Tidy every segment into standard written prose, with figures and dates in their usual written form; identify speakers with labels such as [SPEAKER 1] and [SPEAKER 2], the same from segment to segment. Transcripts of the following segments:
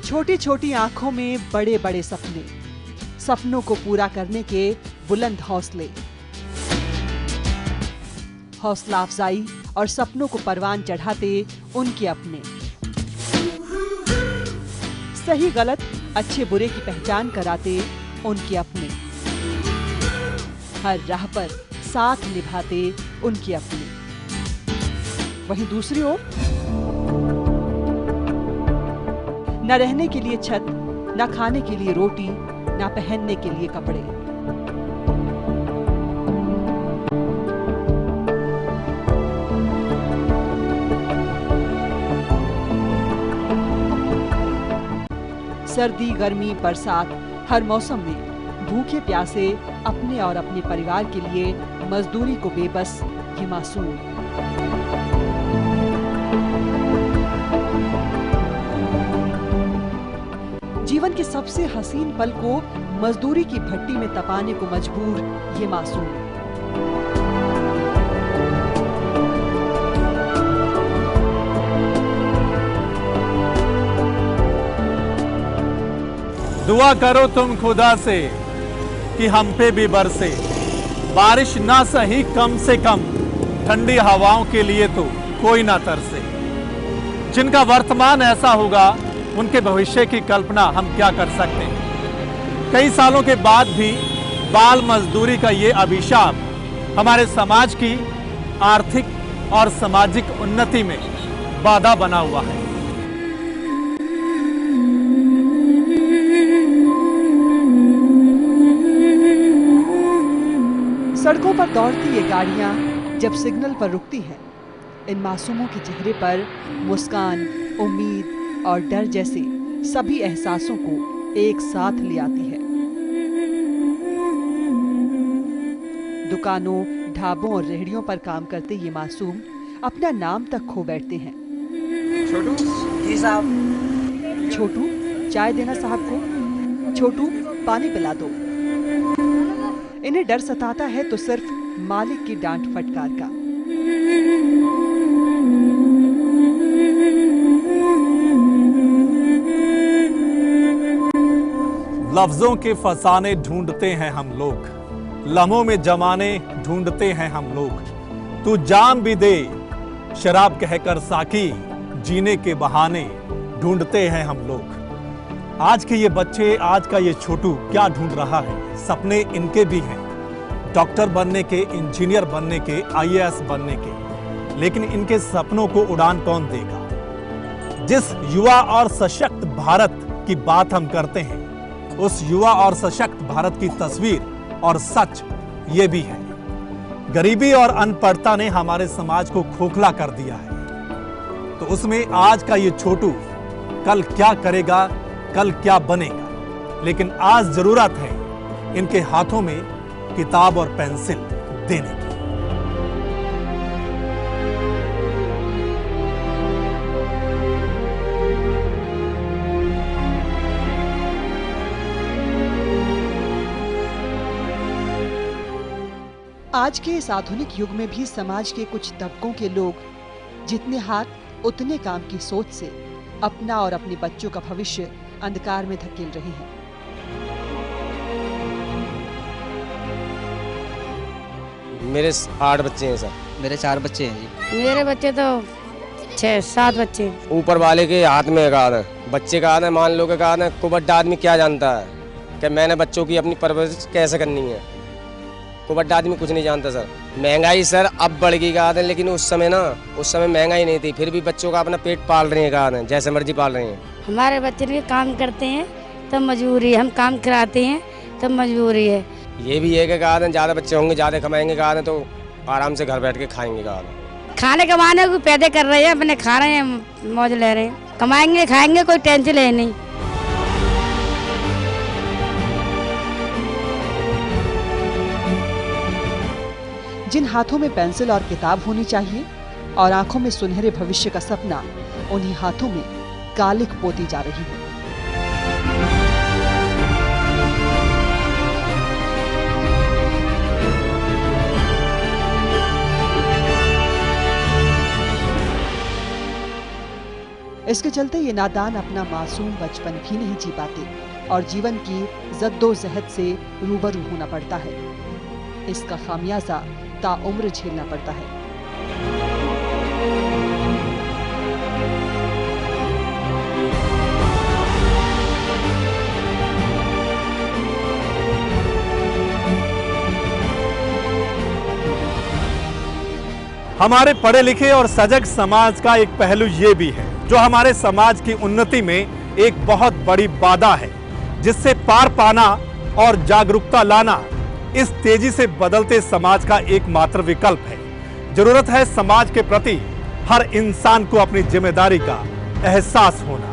[SPEAKER 1] छोटी छोटी आंखों में बड़े बड़े सपने, सपनों को पूरा करने के बुलंद हौसले, हौसला अफजाई और सपनों को परवान चढ़ाते उनके अपने, सही गलत अच्छे बुरे की पहचान कराते उनके अपने, हर राह पर साथ निभाते उनके अपने। वहीं दूसरी ओर न रहने के लिए छत, न खाने के लिए रोटी, न पहनने के लिए कपड़े। सर्दी, गर्मी, बरसात, हर मौसम में भूखे प्यासे अपने और अपने परिवार के लिए मजदूरी को बेबस ये मासूम। जीवन के सबसे हसीन पल को मजदूरी की भट्टी में तपाने को मजबूर ये मासूम।
[SPEAKER 2] दुआ करो तुम खुदा से कि हम पे भी बरसे बारिश, ना सही कम से कम ठंडी हवाओं के लिए तो कोई ना तरसे। जिनका वर्तमान ऐसा होगा उनके भविष्य की कल्पना हम क्या कर सकते हैं। कई सालों के बाद भी बाल मजदूरी का ये अभिशाप हमारे समाज की आर्थिक और सामाजिक उन्नति में बाधा बना हुआ है।
[SPEAKER 1] सड़कों पर दौड़ती ये गाड़ियां जब सिग्नल पर रुकती हैं, इन मासूमों के चेहरे पर मुस्कान, उम्मीद और डर जैसे सभी एहसासों को एक साथ ले आती है। दुकानों, ढाबों और रेहड़ियों पर काम करते ये मासूम अपना नाम तक खो बैठते हैं।
[SPEAKER 3] छोटू जी साहब।
[SPEAKER 1] छोटू चाय देना साहब को, छोटू पानी पिला दो। इन्हें डर सताता है तो सिर्फ मालिक की डांट फटकार का।
[SPEAKER 2] लफ्जों के फसाने ढूंढते हैं हम लोग, लम्हों में जमाने ढूंढते हैं हम लोग। तू जान भी दे शराब कहकर साकी, जीने के बहाने ढूंढते हैं हम लोग। आज के ये बच्चे, आज का ये छोटू क्या ढूंढ रहा है? सपने इनके भी हैं, डॉक्टर बनने के, इंजीनियर बनने के, आईएएस बनने के, लेकिन इनके सपनों को उड़ान कौन देगा? जिस युवा और सशक्त भारत की बात हम करते हैं, उस युवा और सशक्त भारत की तस्वीर और सच ये भी है। गरीबी और अनपढ़ता ने हमारे समाज को खोखला कर दिया है, तो उसमें आज का ये छोटू कल क्या करेगा, कल क्या बनेगा? लेकिन आज जरूरत है इनके हाथों में किताब और पेंसिल देने की।
[SPEAKER 1] आज के इस आधुनिक युग में भी समाज के कुछ तबकों के लोग जितने हाथ उतने काम की सोच से अपना और अपने बच्चों का भविष्य अंधकार में धकेल रहे हैं।
[SPEAKER 4] मेरे 8 बच्चे हैं सर।
[SPEAKER 5] मेरे 4 बच्चे हैं जी।
[SPEAKER 6] मेरे बच्चे तो 6-7 बच्चे।
[SPEAKER 4] ऊपर वाले के हाथ में कहा है, बच्चे का है, मान लो कि कहा है, कुबड्डा आदमी क्या जानता है कि मैंने बच्चों की अपनी परवरिश कैसे करनी है। कुबड्डा आदमी कुछ नहीं जानता सर। महंगाई सर अब बढ़ गई कहा है, लेकिन उस समय महंगाई नहीं थी, फिर भी बच्चों का अपना पेट पाल रहे हैं कहा है, जैसे मर्जी पाल रहे हैं।
[SPEAKER 6] हमारे बच्चे भी काम करते हैं तब मजबूरी, हम काम कराते हैं तब मजबूरी है।
[SPEAKER 4] ये भी है कि कहा है ज़्यादा बच्चे होंगे, ज़्यादा कमाएंगे कहा है, तो आराम से घर बैठ के खाएंगे कहा है।
[SPEAKER 6] खाने कमाने को पैदे कर रहे हैं, अपने खा रहे हैं, मौज ले रहे हैं, कमाएंगे खाएंगे, कोई टेंशन है नहीं।
[SPEAKER 1] जिन हाथों में पेंसिल और किताब होनी चाहिए और आंखों में सुनहरे भविष्य का सपना, उन्हीं हाथों में कालिक पोती जा रही है। इसके चलते ये नादान अपना मासूम बचपन भी नहीं जी पाते और जीवन की जद्दोजहद से रूबरू होना पड़ता है। इसका खामियाजा ताउम्र झेलना पड़ता है।
[SPEAKER 2] हमारे पढ़े लिखे और सजग समाज का एक पहलू ये भी है जो हमारे समाज की उन्नति में एक बहुत बड़ी बाधा है, जिससे पार पाना और जागरूकता लाना इस तेजी से बदलते समाज का एकमात्र विकल्प है। जरूरत है समाज के प्रति हर इंसान को अपनी जिम्मेदारी का एहसास होना।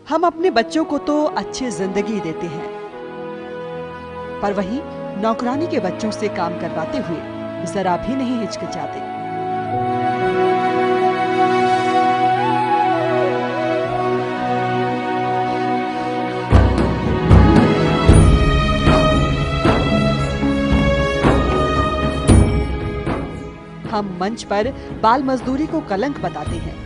[SPEAKER 1] हम अपने बच्चों को तो अच्छी जिंदगी देते हैं, पर वहीं नौकरानी के बच्चों से काम करवाते हुए जरा भी नहीं हिचकिचाते। हम मंच पर बाल मजदूरी को कलंक बताते हैं,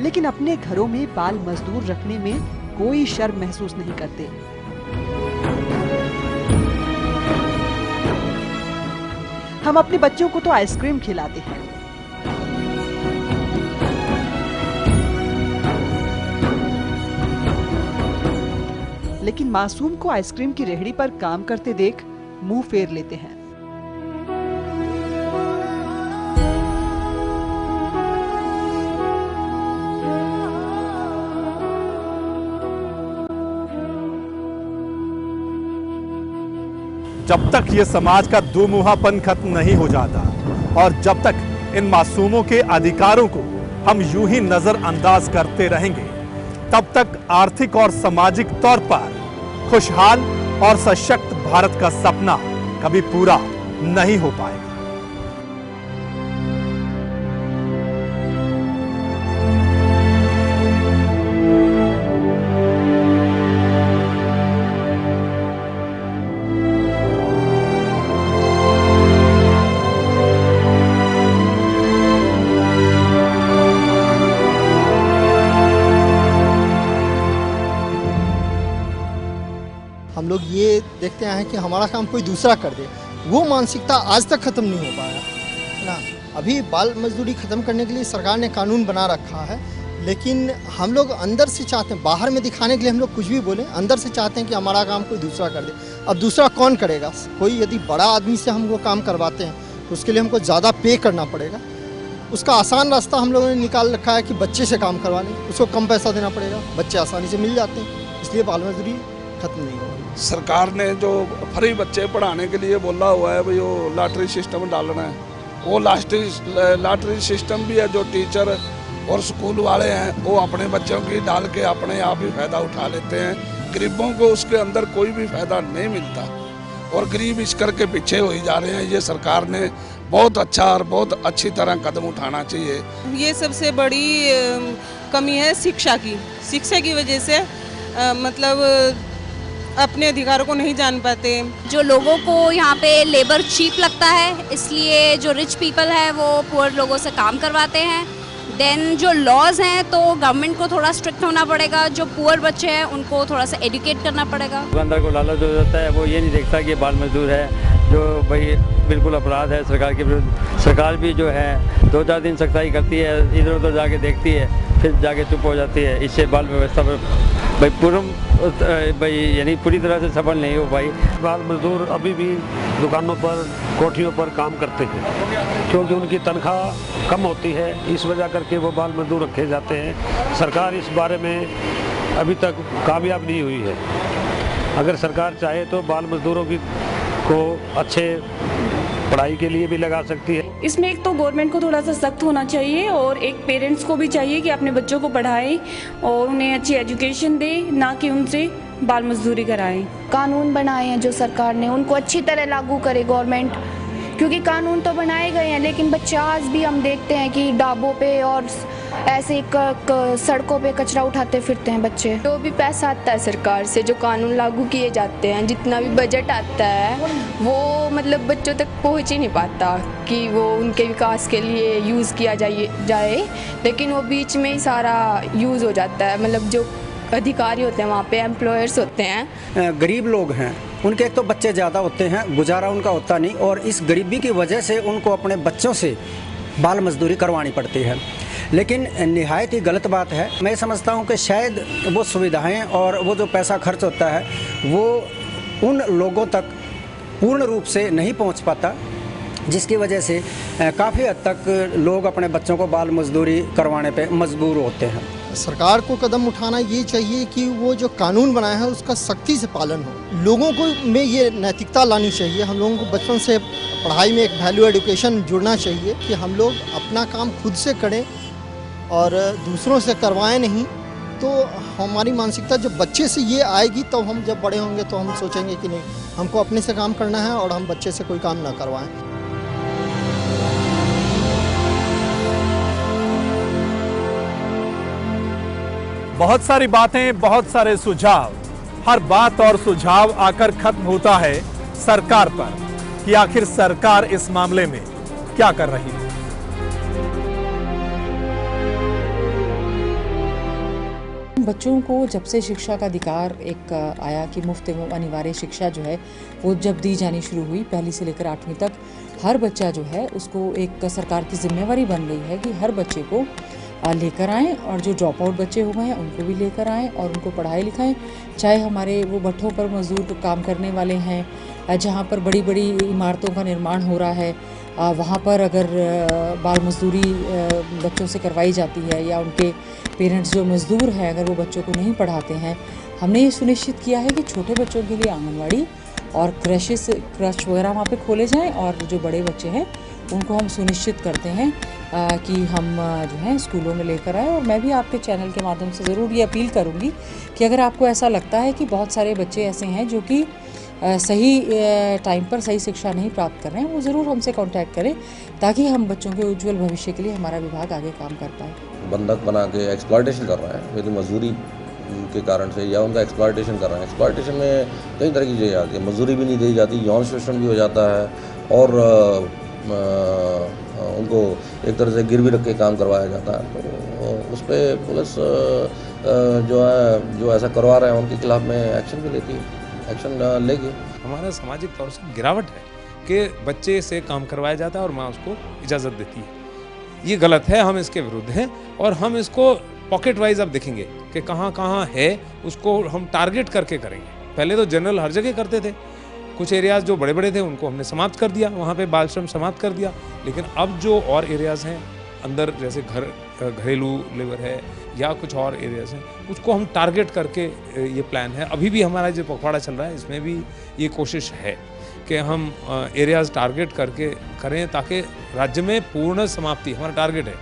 [SPEAKER 1] लेकिन अपने घरों में बाल मजदूर रखने में कोई शर्म महसूस नहीं करते। हम अपने बच्चों को तो आइसक्रीम खिलाते हैं, लेकिन मासूम को आइसक्रीम की रेहड़ी पर काम करते देख मुंह फेर लेते हैं।
[SPEAKER 2] जब तक ये समाज का दुमुहापन खत्म नहीं हो जाता और जब तक इन मासूमों के अधिकारों को हम यूं ही नजरअंदाज करते रहेंगे, तब तक आर्थिक और सामाजिक तौर पर खुशहाल और सशक्त भारत का सपना कभी पूरा नहीं हो पाएगा।
[SPEAKER 5] हम लोग ये देखते हैं कि हमारा काम कोई दूसरा कर दे, वो मानसिकता आज तक ख़त्म नहीं हो पाया है ना। अभी बाल मजदूरी ख़त्म करने के लिए सरकार ने कानून बना रखा है, लेकिन हम लोग अंदर से चाहते हैं, बाहर में दिखाने के लिए हम लोग कुछ भी बोलें, अंदर से चाहते हैं कि हमारा काम कोई दूसरा कर दे। अब दूसरा कौन करेगा? कोई यदि बड़ा आदमी से हम वो काम करवाते हैं तो उसके लिए हमको ज़्यादा पे करना पड़ेगा। उसका आसान रास्ता हम लोगों ने निकाल रखा है कि बच्चे से काम करवा लें, उसको कम पैसा देना पड़ेगा, बच्चे आसानी से मिल जाते हैं, इसलिए बाल मजदूरी खत्म नहीं होगी।
[SPEAKER 7] सरकार ने जो फ्री बच्चे पढ़ाने के लिए बोला हुआ है भाई वो लॉटरी सिस्टम डालना है, वो लॉटरी सिस्टम भी है। जो टीचर और स्कूल वाले हैं वो अपने बच्चों की डाल के अपने आप ही फ़ायदा उठा लेते हैं। गरीबों को उसके अंदर कोई भी फ़ायदा नहीं मिलता और गरीब इस करके पीछे हो ही जा रहे हैं। ये सरकार ने बहुत अच्छा और बहुत अच्छी तरह कदम उठाना चाहिए।
[SPEAKER 8] ये सबसे बड़ी कमी है शिक्षा की। शिक्षा की वजह से मतलब अपने अधिकारों को नहीं जान पाते।
[SPEAKER 9] जो लोगों को यहाँ पे लेबर चीप लगता है, इसलिए जो रिच पीपल है वो पुअर लोगों से काम करवाते हैं। देन जो लॉज हैं तो गवर्नमेंट को थोड़ा स्ट्रिक्ट होना पड़ेगा, जो पुअर बच्चे हैं उनको थोड़ा सा एजुकेट करना पड़ेगा।
[SPEAKER 10] दुकानदार को लालच हो जाता है, वो ये नहीं देखता कि बाल मजदूर है जो भाई बिल्कुल अपराध है सरकार के विरुद्ध। सरकार भी जो है 2-4 दिन सख्ताई करती है, इधर उधर जाके देखती है, फिर जाके चुप हो जाती है। इससे बाल व्यवस्था पर भाई यानी पूरी तरह से सफल नहीं हो पाई।
[SPEAKER 11] बाल मजदूर अभी भी दुकानों पर, कोठियों पर काम करते हैं क्योंकि उनकी तनख्वाह कम होती है, इस वजह करके वो बाल मजदूर रखे जाते हैं। सरकार इस बारे में अभी तक कामयाब नहीं हुई है। अगर सरकार चाहे तो बाल मजदूरों को अच्छे पढ़ाई के लिए भी लगा सकती है।
[SPEAKER 12] इसमें एक तो गवर्नमेंट को थोड़ा सा सख्त होना चाहिए और एक पेरेंट्स को भी चाहिए कि अपने बच्चों को पढ़ाएं और उन्हें अच्छी एजुकेशन दे, ना कि उनसे बाल मजदूरी कराएं।
[SPEAKER 13] कानून बनाए हैं जो सरकार ने, उनको अच्छी तरह लागू करे गवर्नमेंट, क्योंकि कानून तो बनाए गए हैं लेकिन बच्चे आज भी हम देखते हैं कि ढाबों पे और ऐसे सड़कों पे कचरा उठाते फिरते हैं बच्चे।
[SPEAKER 14] जो भी पैसा आता है सरकार से, जो कानून लागू किए जाते हैं, जितना भी बजट आता है वो मतलब बच्चों तक पहुंच ही नहीं पाता कि वो उनके विकास के लिए यूज़ किया जाए, लेकिन वो बीच में ही सारा यूज़ हो जाता है। मतलब जो अधिकारी होते हैं वहाँ पे, एम्प्लॉयर्स होते हैं,
[SPEAKER 15] गरीब लोग हैं, उनके एक तो बच्चे ज़्यादा होते हैं, गुजारा उनका होता नहीं, और इस गरीबी की वजह से उनको अपने बच्चों से बाल मजदूरी करवानी पड़ती है। लेकिन निहायत ही गलत बात है। मैं समझता हूँ कि शायद वो सुविधाएं और वो जो पैसा खर्च होता है वो उन लोगों तक पूर्ण रूप से नहीं पहुँच पाता, जिसकी वजह से काफ़ी हद तक लोग अपने बच्चों को बाल मजदूरी करवाने पे मजबूर होते हैं।
[SPEAKER 5] सरकार को कदम उठाना ये चाहिए कि वो जो कानून बनाया है उसका सख्ती से पालन हो। लोगों को में ये नैतिकता लानी चाहिए। हम लोगों को बचपन से पढ़ाई में एक वैल्यू एजुकेशन जुड़ना चाहिए कि हम लोग अपना काम खुद से करें और दूसरों से करवाएं नहीं। तो हमारी मानसिकता जब बच्चे से ये आएगी तब हम जब बड़े होंगे तो हम सोचेंगे कि नहीं, हमको अपने से काम करना है और हम बच्चे से कोई काम ना करवाएं।
[SPEAKER 2] बहुत सारी बातें, बहुत सारे सुझाव, हर बात और सुझाव आकर खत्म होता है सरकार पर कि आखिर सरकार इस मामले में क्या कर रही है।
[SPEAKER 16] बच्चों को जब से शिक्षा का अधिकार एक आया कि मुफ्त एवं अनिवार्य शिक्षा जो है वो जब दी जानी शुरू हुई, 1 से लेकर 8वीं तक, हर बच्चा जो है उसको एक सरकार की जिम्मेवारी बन गई है कि हर बच्चे को लेकर आएँ और जो ड्रॉप आउट बच्चे हुए हैं उनको भी लेकर आएँ और उनको पढ़ाई लिखाएं। चाहे हमारे वो भट्ठों पर मजदूर काम करने वाले हैं, जहाँ पर बड़ी बड़ी इमारतों का निर्माण हो रहा है, वहाँ पर अगर बाल मजदूरी बच्चों से करवाई जाती है या उनके पेरेंट्स जो मज़दूर हैं अगर वो बच्चों को नहीं पढ़ाते हैं, हमने ये सुनिश्चित किया है कि छोटे बच्चों के लिए आंगनवाड़ी और क्रश वगैरह वहाँ पे खोले जाएं और जो बड़े बच्चे हैं उनको हम सुनिश्चित करते हैं कि हम जो है स्कूलों में लेकर आए। और मैं भी आपके चैनल के माध्यम से ज़रूर ये अपील करूँगी कि अगर आपको ऐसा लगता है कि बहुत सारे बच्चे ऐसे हैं जो कि सही टाइम पर सही शिक्षा नहीं प्राप्त कर रहे हैं, वो ज़रूर हमसे कांटेक्ट करें ताकि हम बच्चों के उज्जवल भविष्य के लिए हमारा विभाग आगे काम कर पाए।
[SPEAKER 17] बंधक बना के एक्सप्लॉयटेशन कर रहे हैं, यदि मजदूरी के कारण से या उनका एक्सप्लॉयटेशन कर रहे हैं। एक्सप्लॉयटेशन में कई तरह की चीज़ें आती है, मजदूरी भी नहीं दी जाती, यौन शोषण भी हो जाता है और उनको एक तरह से गिरवी रख के काम करवाया जाता है। तो उस पर पुलिस जो है जो ऐसा करवा रहे हैं उनके खिलाफ में एक्शन भी लेती है, एक्शन लेगी।
[SPEAKER 18] हमारा सामाजिक तौर से गिरावट है कि बच्चे से काम करवाया जाता है और माँ उसको इजाज़त देती है। ये गलत है, हम इसके विरुद्ध हैं और हम इसको पॉकेट वाइज अब देखेंगे कि कहाँ कहाँ है, उसको हम टारगेट करके करेंगे। पहले तो जनरल हर जगह करते थे, कुछ एरियाज़ जो बड़े बड़े थे उनको हमने समाप्त कर दिया, वहाँ पे बाल श्रम समाप्त कर दिया। लेकिन अब जो और एरियाज़ हैं अंदर, जैसे घरेलू लेबर है या कुछ और एरियाज़ हैं, उसको हम टारगेट करके ये प्लान है। अभी भी हमारा जो पखवाड़ा चल रहा है इसमें भी ये कोशिश है कि हम एरियाज़ टारगेट करके करें ताकि राज्य में पूर्ण समाप्ति, हमारा टारगेट है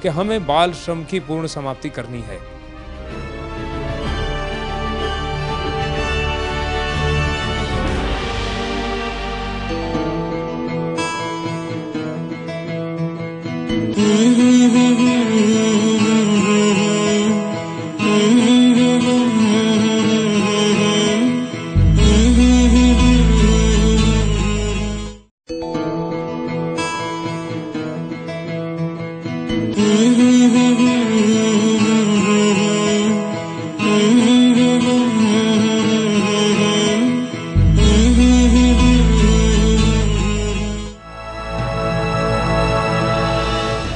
[SPEAKER 18] कि हमें बाल श्रम की पूर्ण समाप्ति करनी है।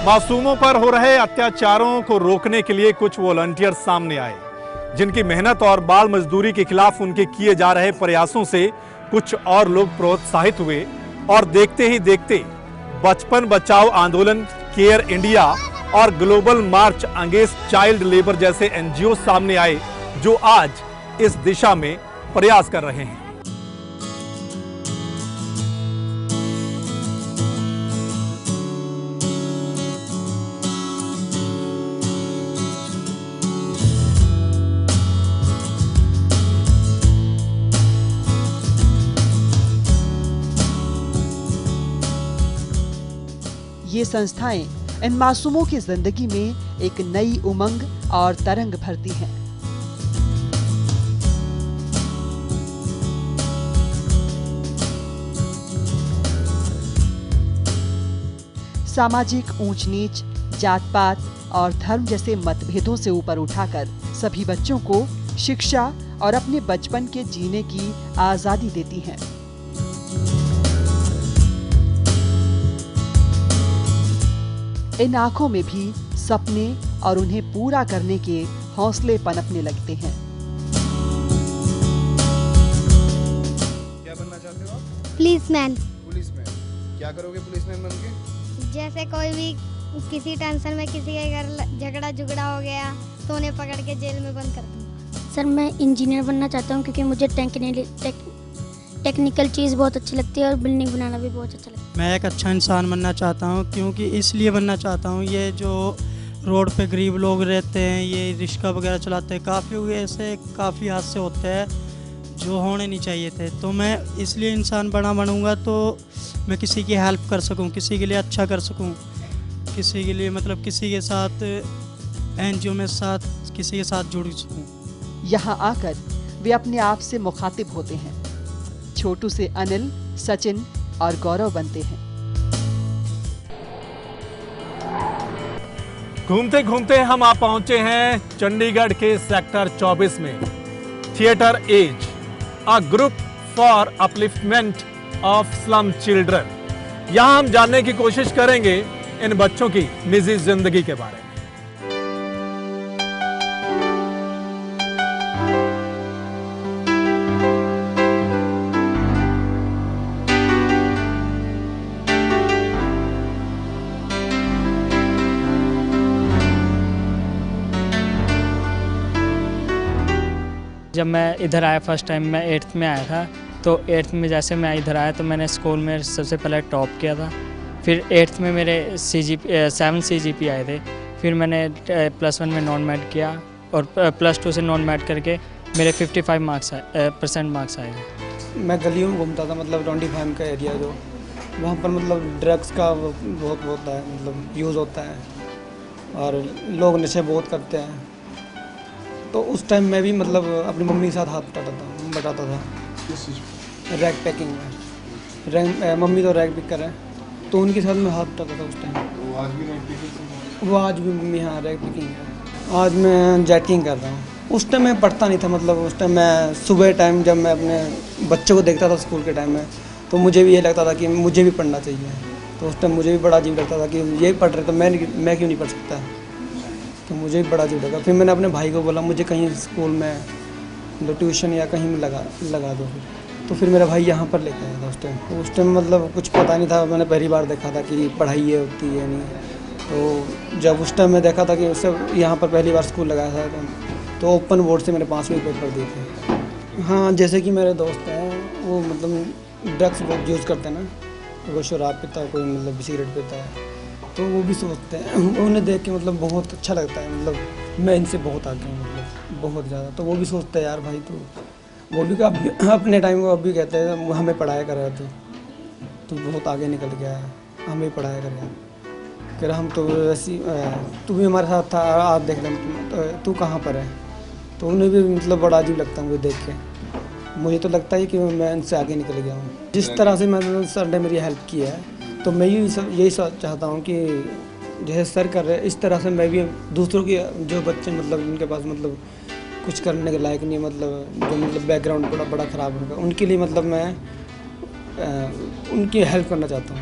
[SPEAKER 2] मासूमों पर हो रहे अत्याचारों को रोकने के लिए कुछ वॉलंटियर सामने आए, जिनकी मेहनत और बाल मजदूरी के खिलाफ उनके किए जा रहे प्रयासों से कुछ और लोग प्रोत्साहित हुए और देखते ही देखते बचपन बचाओ आंदोलन, केयर इंडिया और ग्लोबल मार्च अगेंस्ट चाइल्ड लेबर जैसे एनजीओ सामने आए, जो आज इस दिशा में प्रयास कर रहे हैं।
[SPEAKER 1] ये संस्थाएं इन मासूमों की जिंदगी में एक नई उमंग और तरंग भरती हैं। सामाजिक ऊंच नीच, जात पात और धर्म जैसे मतभेदों से ऊपर उठाकर सभी बच्चों को शिक्षा और अपने बचपन के जीने की आजादी देती हैं। इन आंखों में भी सपने और उन्हें पूरा करने के हौसले पनपने लगते हैं।
[SPEAKER 19] क्या बनना चाहते हो आप?
[SPEAKER 20] पुलिसमैन।
[SPEAKER 19] पुलिसमैन। क्या करोगे पुलिसमैन बन के?
[SPEAKER 20] जैसे कोई भी किसी टेंशन में किसी के घर झगड़ा हो गया तो उन्हें पकड़ के जेल में बंद कर दूँगा।
[SPEAKER 21] सर मैं इंजीनियर बनना चाहता हूँ क्योंकि मुझे टेक्निकल चीज़ बहुत अच्छी लगती है और बिल्डिंग बनाना भी बहुत अच्छा लगता है।
[SPEAKER 22] मैं एक अच्छा इंसान बनना चाहता हूँ, क्योंकि इसलिए बनना चाहता हूँ, ये जो रोड पे गरीब लोग रहते हैं, ये रिक्शा वगैरह चलाते हैं, काफ़ी हादसे होते हैं जो होने नहीं चाहिए थे। तो मैं इसलिए इंसान बनूंगा तो मैं किसी की हेल्प कर सकूँ, किसी के लिए अच्छा कर सकूँ, किसी के लिए मतलब किसी के साथ एनजीओ में किसी के साथ जुड़ सकूँ।
[SPEAKER 1] यहाँ आकर वे अपने आप से मुखातिब होते हैं। छोटू से अनिल, सचिन और गौरव बनते हैं।
[SPEAKER 2] घूमते घूमते हम आ पहुंचे हैं चंडीगढ़ के सेक्टर 24 में theatre as, a group for upliftment of slum children. यहां हम जानने की कोशिश करेंगे इन बच्चों की निजी जिंदगी के बारे में।
[SPEAKER 23] जब मैं इधर आया फर्स्ट टाइम, मैं 8th में आया था, तो 8th में जैसे मैं इधर आया तो मैंने स्कूल में सबसे पहले टॉप किया था। फिर 8th में मेरे 7 CGP आए थे। फिर मैंने +1 में नॉन मैट किया और +2 से नॉन मैट करके मेरे 55% मार्क्स आए थे।
[SPEAKER 22] मैं गलियों में घूमता था, मतलब 25 का एरिया जो वहाँ पर मतलब ड्रग्स का बहुत होता है, मतलब यूज़ होता है और लोग नशे बहुत करते हैं। तो उस टाइम मैं भी मतलब अपनी मम्मी के साथ हाथ बटाता था रैग पैकिंग में। मम्मी तो रैग पिकर है, तो उनके साथ मैं हाथ बटाता था उस टाइम। वो आज भी मम्मी हाँ रैग पिकिंग है। आज मैं जेटिंग कर रहा हूँ। उस टाइम मैं पढ़ता नहीं था, मतलब उस टाइम मैं सुबह टाइम जब मैं अपने बच्चों को देखता था स्कूल के टाइम में, तो मुझे भी ये लगता था कि मुझे भी पढ़ना चाहिए। तो उस टाइम मुझे भी बड़ा अजीब लगता था कि ये पढ़ रहे तो मैं क्यों नहीं पढ़ सकता, तो मुझे भी बड़ा अजीब लगा। फिर मैंने अपने भाई को बोला मुझे कहीं स्कूल में मतलब ट्यूशन या कहीं में लगा दो। तो फिर मेरा भाई यहाँ पर लेके आया था। उस टाइम मतलब कुछ पता नहीं था, मैंने पहली बार देखा था कि पढ़ाई ये होती है नहीं। तो जब उस टाइम मैं देखा था कि उससे यहाँ पर पहली बार स्कूल लगाया था, तो ओपन बोर्ड से मैंने 5वीं पेपर दिए थे। हाँ, जैसे कि मेरे दोस्त हैं वो मतलब ड्रग्स बहुत यूज़ करते हैं ना, कोई शराब पीता है, कोई मतलब सिगरेट पीता है, तो वो भी सोचते हैं, उन्हें देख के मतलब बहुत अच्छा लगता है, मतलब मैं इनसे बहुत आगे हूँ, मतलब बहुत ज़्यादा। तो वो भी सोचते हैं यार भाई तो वो भी अपने टाइम को अभी कहते हैं हमें पढ़ाया कर तो बहुत आगे निकल गया है, हमें पढ़ाया कर फिर हम तो ऐसी तू भी हमारे साथ था, आप देख लें तू कहाँ पर है। तो उन्हें भी मतलब बड़ा अजीब लगता है मुझे देख के। मुझे तो लगता है कि मैं इनसे आगे निकल गया हूँ। जिस तरह से मैंने सर ने मेरी हेल्प की है, तो मैं यही चाहता हूँ कि जैसे सर कर रहे हैं इस तरह से मैं भी दूसरों की, जो बच्चे मतलब उनके पास मतलब कुछ करने के लायक नहीं, मतलब जो मतलब बैकग्राउंड बड़ा ख़राब होगा, उनके लिए मतलब मैं उनकी हेल्प करना चाहता हूँ।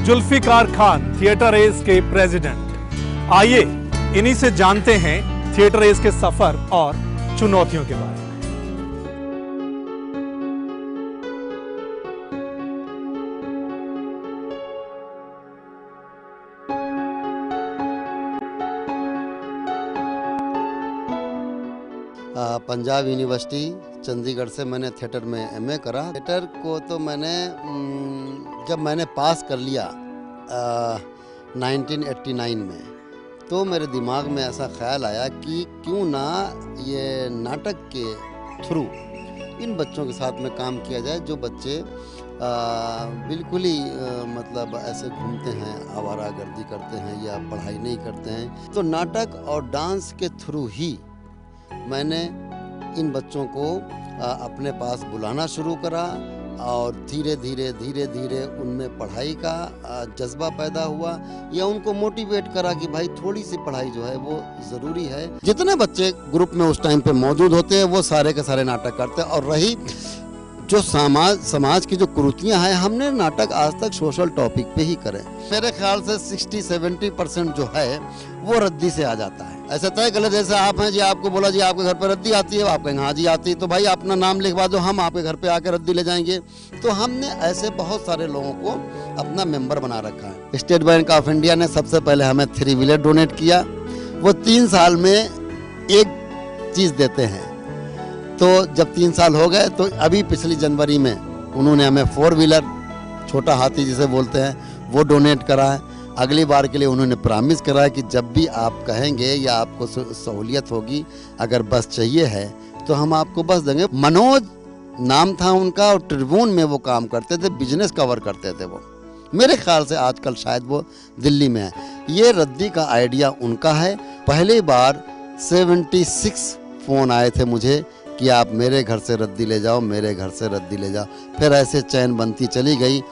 [SPEAKER 2] जुल्फिकार खान थिएटर एज के प्रेसिडेंट। आइए इन्हीं से जानते हैं थिएटर एज के सफर और चुनौतियों के बारे में।
[SPEAKER 3] पंजाब यूनिवर्सिटी चंडीगढ़ से मैंने थिएटर में एमए करा। थिएटर को तो मैंने जब मैंने पास कर लिया 1989 में, तो मेरे दिमाग में ऐसा ख्याल आया कि क्यों ना ये नाटक के थ्रू इन बच्चों के साथ में काम किया जाए जो बच्चे बिल्कुल ही मतलब ऐसे घूमते हैं, आवारागर्दी करते हैं या पढ़ाई नहीं करते हैं। तो नाटक और डांस के थ्रू ही मैंने इन बच्चों को अपने पास बुलाना शुरू करा और धीरे धीरे उनमें पढ़ाई का जज्बा पैदा हुआ या उनको मोटिवेट करा कि भाई थोड़ी सी पढ़ाई जो है वो ज़रूरी है। जितने बच्चे ग्रुप में उस टाइम पे मौजूद होते हैं वो सारे के सारे नाटक करते हैं। और रही जो समाज की जो कुरीतियाँ हैं, हमने नाटक आज तक सोशल टॉपिक पे ही करे। मेरे ख्याल से 60-70% जो है वो रद्दी से आ जाता है। ऐसा तय गलत, जैसे आप हैं जी, आपको बोला जी आपके घर पर रद्दी आती है, आप कहेंगे हाँ जी आती है, तो भाई अपना नाम लिखवा दो, हम आपके घर पे आकर रद्दी ले जाएंगे। तो हमने ऐसे बहुत सारे लोगों को अपना मेंबर बना रखा है। स्टेट बैंक ऑफ इंडिया ने सबसे पहले हमें 3 व्हीलर डोनेट किया। वो 3 साल में एक चीज़ देते हैं। तो जब 3 साल हो गए तो अभी पिछली जनवरी में उन्होंने हमें 4 व्हीलर, छोटा हाथी जिसे बोलते हैं, वो डोनेट करा है। अगली बार के लिए उन्होंने प्रॉमिस करा है कि जब भी आप कहेंगे या आपको सहूलियत होगी, अगर बस चाहिए है तो हम आपको बस देंगे। मनोज नाम था उनका और ट्रिब्यून में वो काम करते थे, बिजनेस कवर करते थे। वो मेरे ख्याल से आजकल शायद वो दिल्ली में है। ये रद्दी का आइडिया उनका है। पहली बार 76 फ़ोन आए थे मुझे कि आप मेरे घर से रद्दी ले जाओ, मेरे घर से रद्दी ले जाओ। फिर ऐसे चैन बनती चली गई।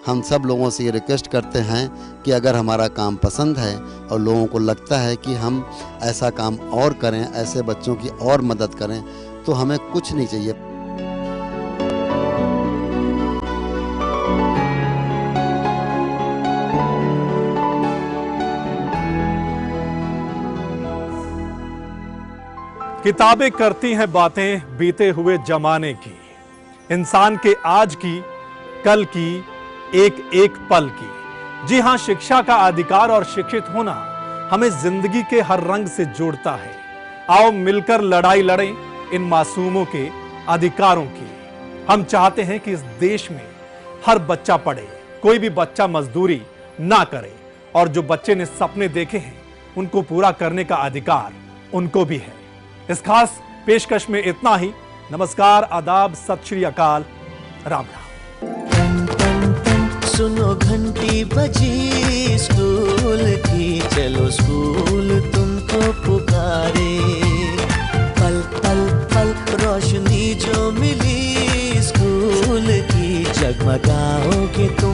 [SPEAKER 3] हम सब लोगों से ये रिक्वेस्ट करते हैं कि अगर हमारा काम पसंद है और लोगों को लगता है कि हम ऐसा काम और करें, ऐसे बच्चों की और मदद करें, तो हमें कुछ नहीं चाहिए।
[SPEAKER 2] किताबें करती हैं बातें बीते हुए जमाने की, इंसान के आज की, कल की, एक एक पल की। जी हां, शिक्षा का अधिकार और शिक्षित होना हमें जिंदगी के हर रंग से जोड़ता है। आओ मिलकर लड़ाई लड़ें इन मासूमों के अधिकारों की। हम चाहते हैं कि इस देश में हर बच्चा पढ़े, कोई भी बच्चा मजदूरी ना करे, और जो बच्चे ने सपने देखे हैं उनको पूरा करने का अधिकार उनको भी है। इस खास पेशकश में इतना ही। नमस्कार, आदाब, सत श्री अकाल, राम राम।
[SPEAKER 4] सुनो घंटी बजी स्कूल की, चलो स्कूल तुमको पुकारे। पल पल पल रोशनी जो मिली स्कूल की, जगमगाओगे तुम